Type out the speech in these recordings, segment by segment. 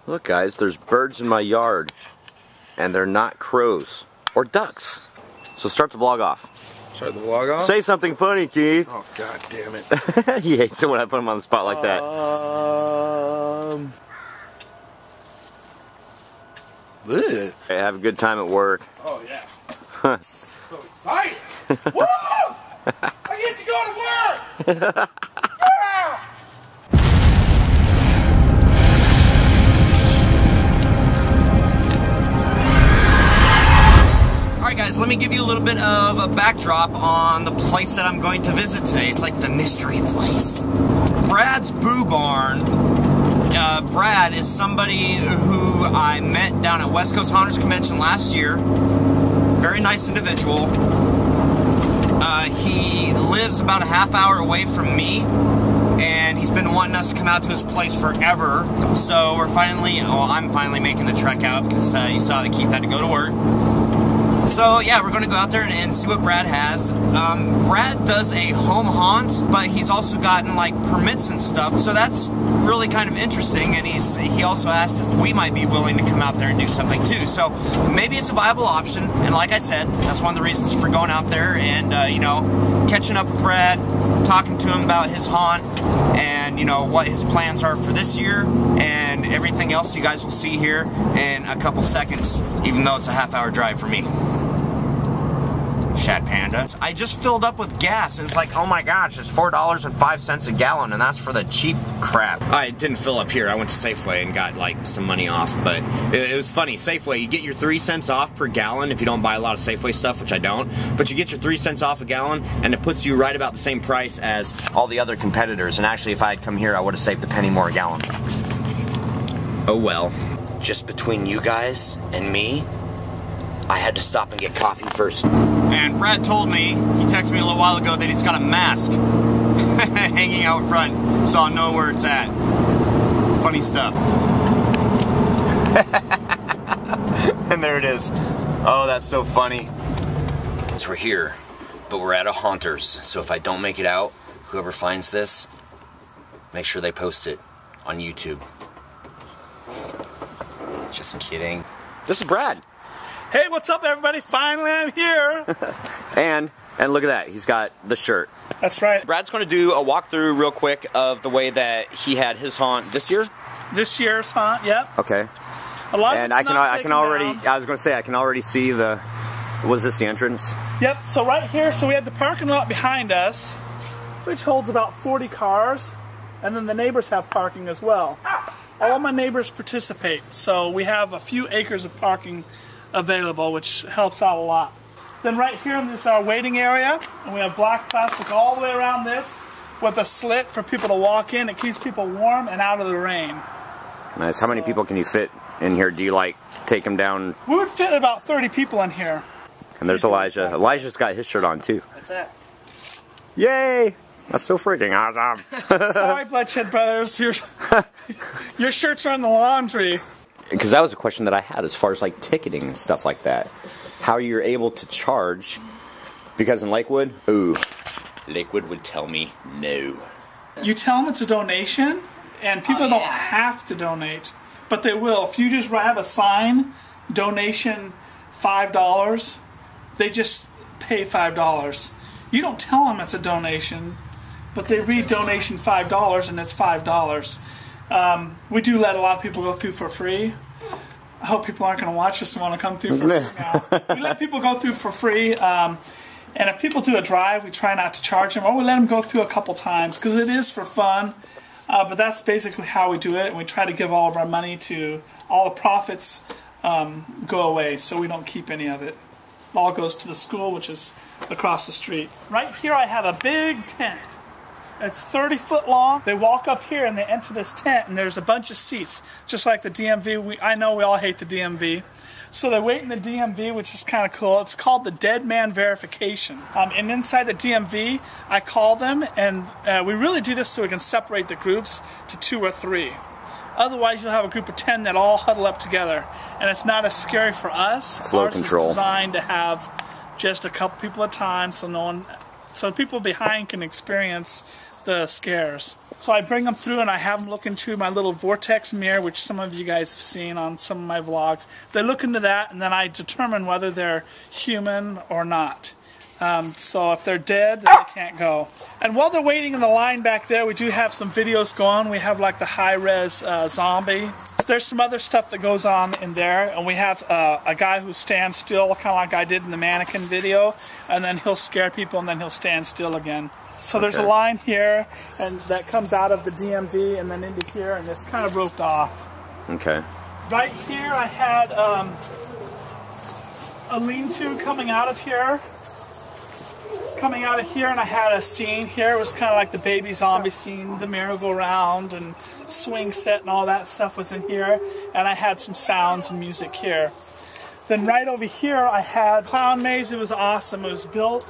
Look guys, there's birds in my yard. And they're not crows. Or ducks. So start the vlog off. Start the vlog off? Say something funny, Keith. Oh god damn it. He hates it when I put him on the spot like that. Hey, have a good time at work. Oh yeah. So excited! Woo! I get to go to work! Yeah! Alright guys, let me give you a little bit of a backdrop on the place that I'm going to visit today. It's like the mystery place. Brad's Boo Barn. Brad is somebody who I met down at West Coast Haunters Convention last year. Very nice individual. He lives about a half hour away from me, and he's been wanting us to come out to his place forever. So we're finally, I'm finally making the trek out because you saw that Keith had to go to work. So yeah, we're going to go out there and see what Brad has. Brad does a home haunt, but he's also gotten like permits and stuff, so that's really kind of interesting. And he also asked if we might be willing to come out there and do something too. So maybe it's a viable option. And like I said, that's one of the reasons for going out there and you know, catching up with Brad, talking to him about his haunt, and you know what his plans are for this year, and everything else you guys will see here in a couple seconds, even though it's a half-hour drive for me. Shad Panda. I just filled up with gas and it's like, oh my gosh, it's $4.05 a gallon, and that's for the cheap crap. I didn't fill up here. I went to Safeway and got like some money off, but it was funny. Safeway, you get your 3 cents off per gallon if you don't buy a lot of Safeway stuff, which I don't, but you get your 3 cents off a gallon and it puts you right about the same price as all the other competitors. And actually, if I had come here, I would have saved a penny more a gallon. Oh well. Just between you guys and me, I had to stop and get coffee first. And Brad told me, he texted me a little while ago, that he's got a mask hanging out front, so I'll know where it's at. Funny stuff. And there it is. Oh, that's so funny. So we're here, but we're at a Haunters, so if I don't make it out, whoever finds this, make sure they post it on YouTube. Just kidding. This is Brad. Hey, what's up everybody? Finally I'm here! and look at that, he's got the shirt. That's right. Brad's going to do a walkthrough real quick of the way that he had his haunt this year. This year's haunt, yep. Okay. A lot and of I can already, I was going to say, I can already see the, was this the entrance? Yep, so right here, so we have the parking lot behind us, which holds about 40 cars, and then the neighbors have parking as well. All my neighbors participate, so we have a few acres of parking available, which helps out a lot. Then right here, this is our waiting area, and we have black plastic all the way around this with a slit for people to walk in. It keeps people warm and out of the rain. Nice. How many people can you fit in here? Do you like take them down? We would fit about 30 people in here. And there's Elijah. Elijah's got his shirt on too. What's that? Yay! That's so freaking awesome. Sorry, Bloodshed Brothers. Your shirts are in the laundry. Because that was a question that I had as far as like ticketing and stuff like that. How you're able to charge. Because in Lakewood, ooh, Lakewood would tell me no. You tell them it's a donation, and people don't have to donate, but they will. If you just have a sign, donation $5, they just pay $5. You don't tell them it's a donation, but they read donation $5 and it's $5. We do let a lot of people go through for free. I hope people aren't going to watch this and want to come through for free now. We let people go through for free, and if people do a drive, we try not to charge them, or we let them go through a couple times, because it is for fun, but that's basically how we do it, and we try to give all of our money to, all the profits go away, so we don't keep any of it. It all goes to the school, which is across the street. Right here I have a big tent. It's 30 foot long. They walk up here and they enter this tent, and there's a bunch of seats, just like the DMV. I know we all hate the DMV. So they wait in the DMV, which is kind of cool. It's called the Dead Man Verification. And inside the DMV, I call them, and we really do this so we can separate the groups to 2 or 3. Otherwise, you'll have a group of 10 that all huddle up together, and it's not as scary for us. Flow control. Ours is designed to have just a couple people at a time, so no one, so people behind can experience the scares. So I bring them through and I have them look into my little vortex mirror, which some of you guys have seen on some of my vlogs. They look into that and then I determine whether they're human or not. So if they're dead, then they can't go. And while they're waiting in the line back there, we do have some videos going. We have like the Hi-Rez zombie. There's some other stuff that goes on in there, and we have a guy who stands still, kind of like I did in the mannequin video, and then he'll scare people and then he'll stand still again. So there's a line here, and that comes out of the DMV and then into here, and it's kind of roped off. Okay. Right here I had a lean-to coming out of here. And I had a scene here. It was kind of like the baby zombie scene, the merry-go-round and swing set and all that stuff was in here. And I had some sounds and music here. Then right over here I had Clown Maze. It was awesome. It was built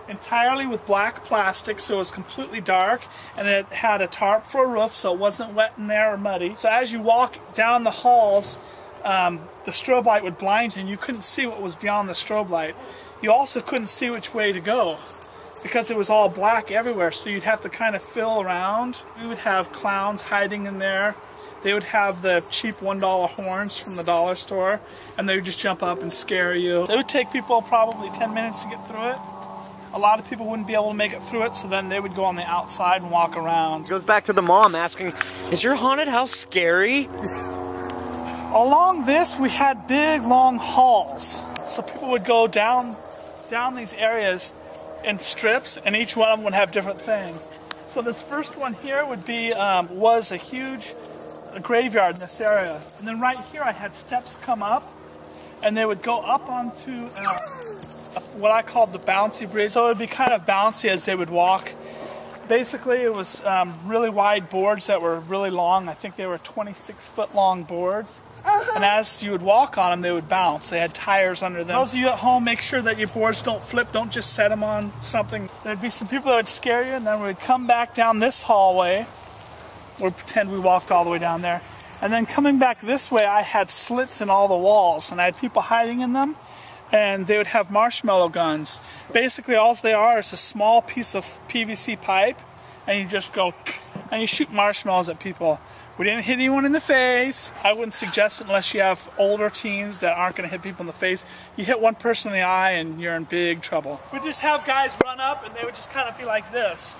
entirely with black plastic, so it was completely dark, and it had a tarp for a roof so it wasn't wet in there or muddy. So as you walk down the halls, the strobe light would blind you and you couldn't see what was beyond the strobe light. You also couldn't see which way to go because it was all black everywhere, so you'd have to kind of fill around. We would have clowns hiding in there. They would have the cheap $1 horns from the dollar store, and they would just jump up and scare you. It would take people probably 10 minutes to get through it. A lot of people wouldn't be able to make it through it, so then they would go on the outside and walk around. It goes back to the mom asking, is your haunted house scary? Along this, we had big, long halls. So people would go down these areas in strips, and each one of them would have different things. So this first one here would be, was a huge graveyard in this area. And then right here I had steps come up, and they would go up onto what I called the bouncy bridge. So it would be kind of bouncy as they would walk. Basically it was really wide boards that were really long. I think they were 26-foot long boards. And as you would walk on them, they would bounce. They had tires under them. Those of you at home, make sure that your boards don't flip. Don't just set them on something. There'd be some people that would scare you, and then we'd come back down this hallway. We'll pretend we walked all the way down there. And then coming back this way, I had slits in all the walls, and I had people hiding in them. And they would have marshmallow guns. Basically, all they are is a small piece of PVC pipe, and you just go, and you shoot marshmallows at people. We didn't hit anyone in the face. I wouldn't suggest it unless you have older teens that aren't going to hit people in the face. You hit one person in the eye and you're in big trouble. We'd just have guys run up and they would just kind of be like this.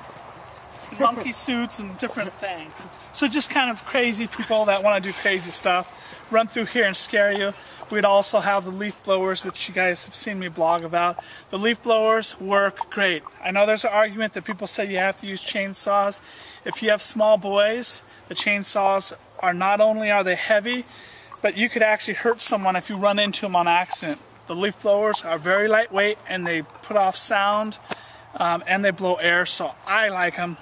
Monkey suits and different things. So just kind of crazy people that want to do crazy stuff run through here and scare you. We'd also have the leaf blowers, which you guys have seen me blog about. The leaf blowers work great. I know there's an argument that people say you have to use chainsaws. If you have small boys, the chainsaws are not only are they heavy, but you could actually hurt someone if you run into them on accident. The leaf blowers are very lightweight and they put off sound and they blow air, so I like them.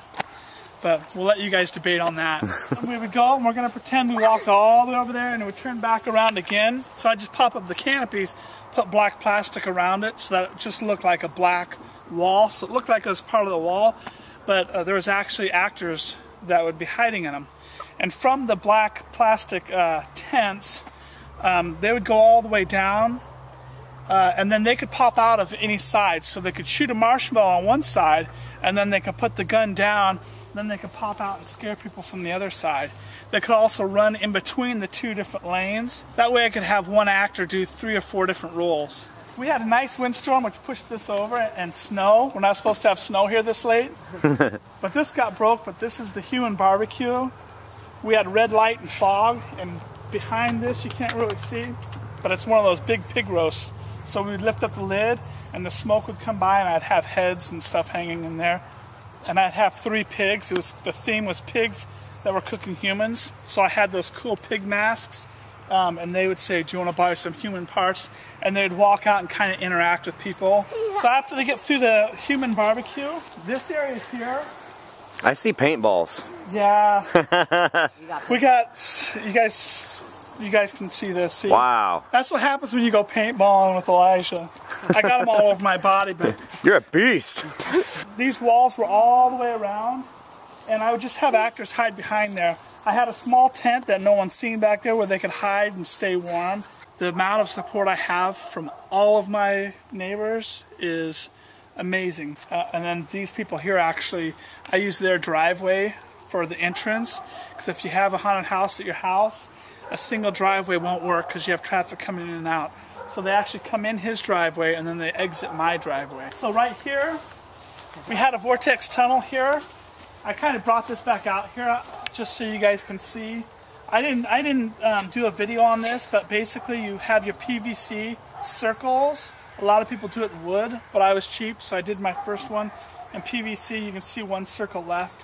But we'll let you guys debate on that. We would go and we're going to pretend we walked all the way over there and it would turn back around again. So I just pop up the canopies, put black plastic around it so that it just looked like a black wall. So it looked like it was part of the wall, but there was actually actors that would be hiding in them. And from the black plastic tents, they would go all the way down, and then they could pop out of any side. So they could shoot a marshmallow on one side, and then they could put the gun down, then they could pop out and scare people from the other side. They could also run in between the two different lanes. That way I could have one actor do 3 or 4 different roles. We had a nice windstorm which pushed this over, and snow. We're not supposed to have snow here this late. But this got broke, but this is the human barbecue. We had red light and fog, and behind this you can't really see, but it's one of those big pig roasts. So we would lift up the lid and the smoke would come by and I'd have heads and stuff hanging in there. And I'd have 3 pigs. The theme was pigs that were cooking humans. So I had those cool pig masks. And they would say, do you want to buy some human parts? And they'd walk out and kind of interact with people. So after they get through the human barbecue, this area here. I see paintballs. Yeah. We got, you guys can see this. See? Wow. That's what happens when you go paintballing with Elijah. I got them all over my body, but you're a beast. These walls were all the way around, and I would just have actors hide behind there. I had a small tent that no one's seen back there where they could hide and stay warm. The amount of support I have from all of my neighbors is amazing. And then these people here actually, I use their driveway for the entrance, because if you have a haunted house at your house, a single driveway won't work because you have traffic coming in and out. So they actually come in his driveway and then they exit my driveway. So right here, we had a vortex tunnel here. I kind of brought this back out here just so you guys can see. I didn't do a video on this, but basically you have your PVC circles. A lot of people do it in wood, but I was cheap, so I did my first one in PVC. You can see one circle left.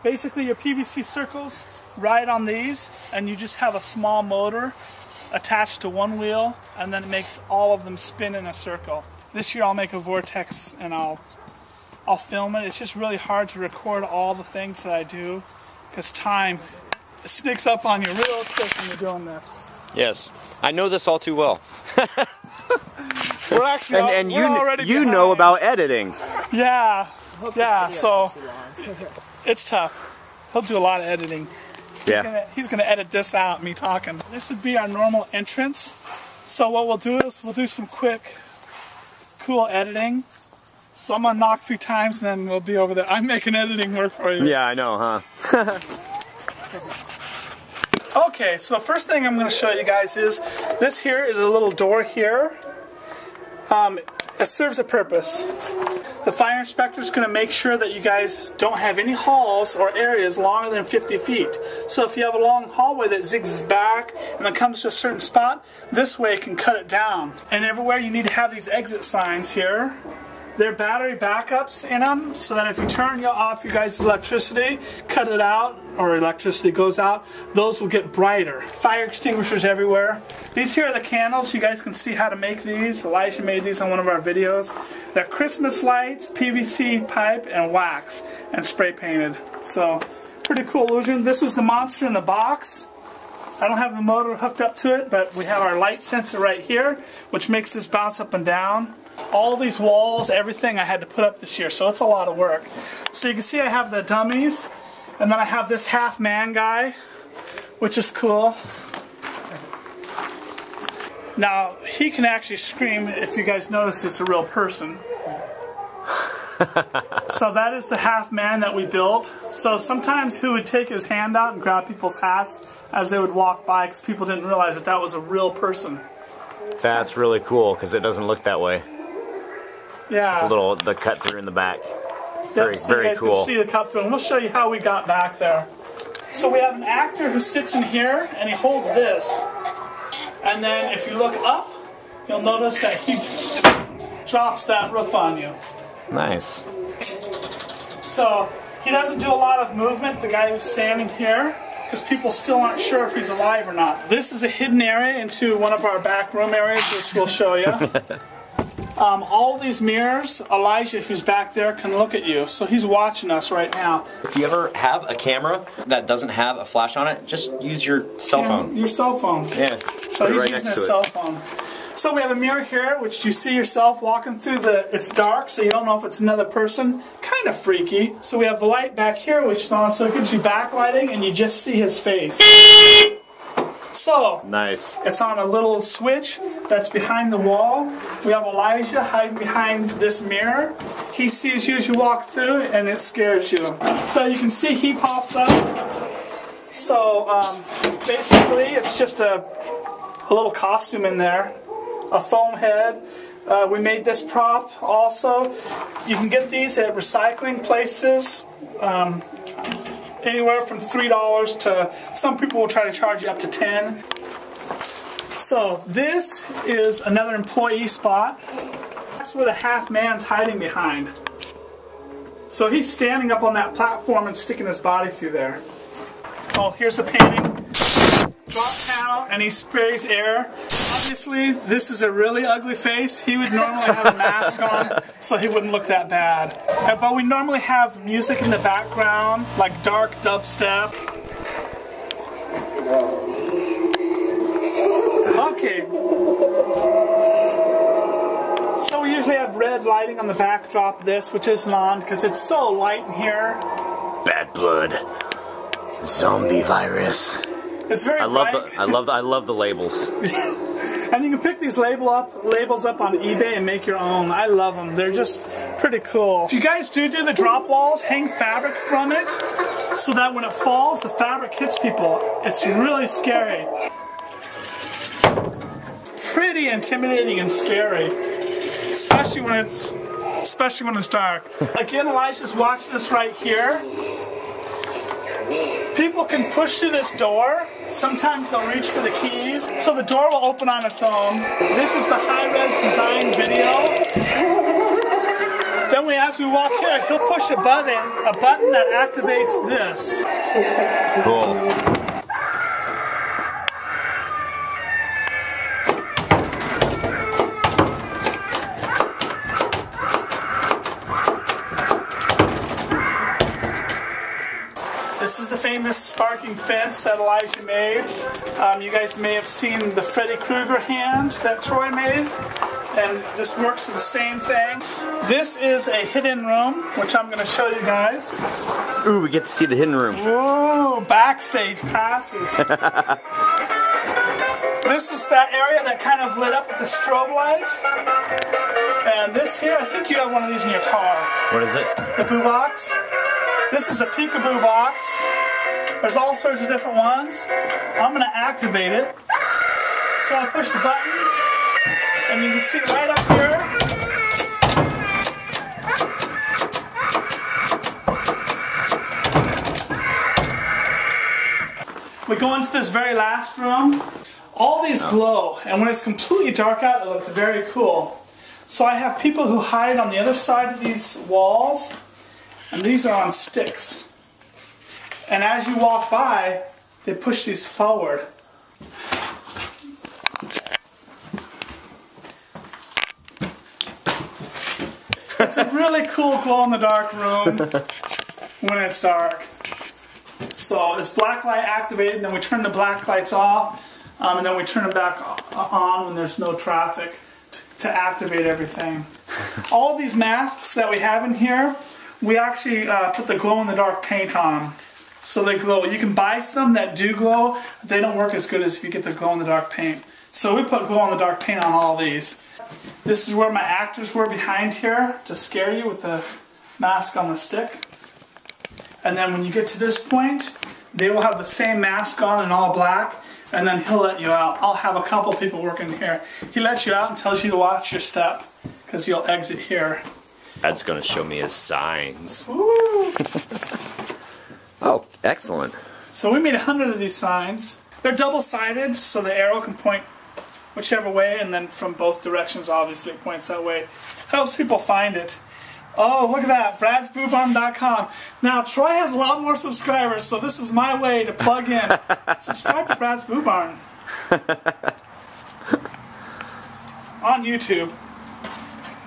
Basically your PVC circles ride on these, and you just have a small motor attached to one wheel, and then it makes all of them spin in a circle. This year I'll make a vortex and I'll film it. It's just really hard to record all the things that I do because time sneaks up on you real quick when you're doing this. Yes, I know this all too well. We're actually and we're already you behind. know about editing. Yeah, yeah. So it's tough. He'll do a lot of editing. He's gonna edit this out, me talking. This would be our normal entrance. So what we'll do is we'll do some quick, cool editing. So I'm gonna knock 3 times and then we'll be over there. I'm making editing work for you. Yeah, I know, huh? Okay, so the first thing I'm gonna show you guys is this here is a little door here. It serves a purpose. The fire inspector is going to make sure that you guys don't have any halls or areas longer than 50 feet. So if you have a long hallway that zigzags back and then comes to a certain spot, this way it can cut it down. And everywhere you need to have these exit signs here. They're battery backups in them, so that if you turn off your guys' electricity, cut it out, or electricity goes out, those will get brighter. Fire extinguishers everywhere. These here are the candles. You guys can see how to make these. Elijah made these on one of our videos. They're Christmas lights, PVC pipe, and wax, and spray painted. So, pretty cool illusion. This was the monster in the box. I don't have the motor hooked up to it, but we have our light sensor right here, which makes this bounce up and down. All these walls, everything I had to put up this year, so it's a lot of work. So you can see I have the dummies, and then I have this half-man guy, which is cool. Now, he can actually scream. If you guys notice, it's a real person. So that is the half-man that we built. So sometimes he would take his hand out and grab people's hats as they would walk by, because people didn't realize that that was a real person. That's really cool, because it doesn't look that way. Yeah. The cut through in the back. Very very you guys cool. Can see the cut through, and we'll show you how we got back there. So we have an actor who sits in here, and he holds this. And then if you look up, you'll notice that he drops that roof on you. Nice. So he doesn't do a lot of movement, the guy who's standing here, because people still aren't sure if he's alive or not. This is a hidden area into one of our back room areas, which we'll show you. All these mirrors, Elijah, who's back there, can look at you. So he's watching us right now. If you ever have a camera that doesn't have a flash on it, just use your cell phone. Your cell phone. Yeah. So he's using his cell phone. So we have a mirror here, which you see yourself walking through it's dark, so you don't know if it's another person. Kind of freaky. So we have the light back here, which is on, so it gives you backlighting, and you just see his face. So, nice. It's on a little switch that's behind the wall. We have Elijah hiding behind this mirror. He sees you as you walk through, and it scares you. So you can see he pops up. So basically, it's just a little costume in there. A foam head. We made this prop also. You can get these at recycling places. Anywhere from $3 to, some people will try to charge you up to $10. So this is another employee spot. That's where the half-man's hiding behind. So he's standing up on that platform and sticking his body through there. Oh, here's the painting. Drop panel, and he sprays air. Obviously, this is a really ugly face. He would normally have a mask on, so he wouldn't look that bad. But we normally have music in the background, like dark dubstep. Okay. So we usually have red lighting on the backdrop of this, which isn't on because it's so light in here. Bad blood. Zombie virus. It's very bright. I love the labels. And you can pick these labels up on eBay and make your own. I love them. They're just pretty cool. If you guys do the drop walls, hang fabric from it so that when it falls, the fabric hits people. It's really scary. Pretty intimidating and scary, especially when it's dark. Again, Elijah's watching us right here. People can push through this door. Sometimes they'll reach for the keys, so the door will open on its own. This is the Hi-Rez design video. Then as we walk here, he'll push a button that activates this. Cool. This is the famous sparking fence that Elijah made. You guys may have seen the Freddy Krueger hand that Troy made, and this works for the same thing. This is a hidden room, which I'm going to show you guys. Ooh, we get to see the hidden room. Ooh, backstage passes. This is that area that kind of lit up with the strobe light. And this here, I think you have one of these in your car. What is it? The Boo Box. This is a peekaboo box. There's all sorts of different ones. I'm going to activate it. So I push the button, and you can see it right up here. We go into this very last room. All these glow, and when it's completely dark out, it looks very cool. So I have people who hide on the other side of these walls. And these are on sticks. And as you walk by, they push these forward. It's a really cool glow-in-the-dark room when it's dark. So it's black light activated, and then we turn the black lights off, and then we turn them back on when there's no traffic to activate everything. All these masks that we have in here, we actually put the glow-in-the-dark paint on them, so they glow. You can buy some that do glow, but they don't work as good as if you get the glow-in-the-dark paint. So we put glow-in-the-dark paint on all these. This is where my actors were behind here to scare you with the mask on the stick. And then when you get to this point, they will have the same mask on in all black, and then he'll let you out. I'll have a couple people working here. He lets you out and tells you to watch your step, because you'll exit here. That's gonna show me his signs. Ooh. Oh, excellent. So we made 100 of these signs. They're double-sided, so the arrow can point whichever way, and then from both directions, obviously, it points that way. Helps people find it. Oh, look at that, bradsboobarn.com. Now, Troy has a lot more subscribers, so this is my way to plug in. Subscribe to Brad's Boo Barn. On YouTube.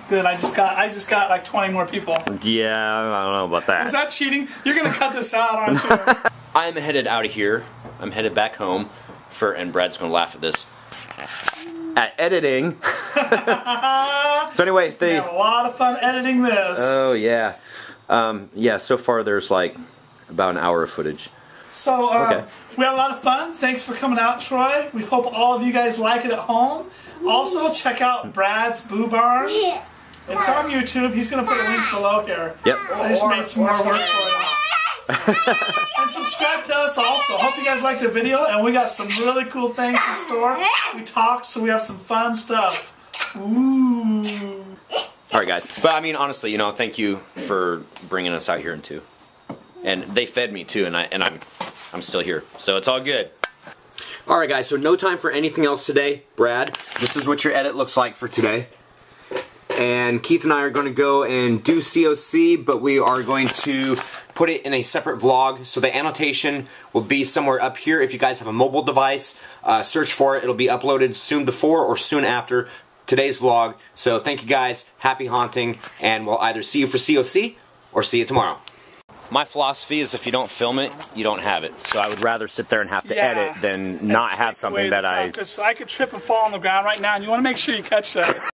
Good, I just got like 20 more people. Yeah, I don't know about that. Is that cheating? You're gonna cut this out, aren't you? I'm headed out of here. I'm headed back home and Brad's gonna laugh at this. At editing. So anyways, we have a lot of fun editing this. Oh yeah. Yeah, so far there's like about an hour of footage. So okay. We had a lot of fun. Thanks for coming out, Troy. We hope all of you guys like it at home. Also, check out Brad's Boo Barn. It's on YouTube. He's going to put a link below here. Yep. I just made some more work for you. And subscribe to us also. Hope you guys liked the video, and we got some really cool things in store. We talked, so we have some fun stuff. Ooh. Alright guys, but I mean honestly, you know, thank you for bringing us out here too. And they fed me too, and I'm still here, so it's all good. Alright guys, so no time for anything else today. Brad, this is what your edit looks like for today. And Keith and I are going to go and do COC, but we are going to put it in a separate vlog, so the annotation will be somewhere up here. If you guys have a mobile device, search for it. It'll be uploaded soon before or soon after today's vlog. So thank you guys, happy haunting, and we'll either see you for COC or see you tomorrow. My philosophy is if you don't film it, you don't have it. So I would rather sit there and have to edit than not have something that I... I could trip and fall on the ground right now, and you want to make sure you catch that.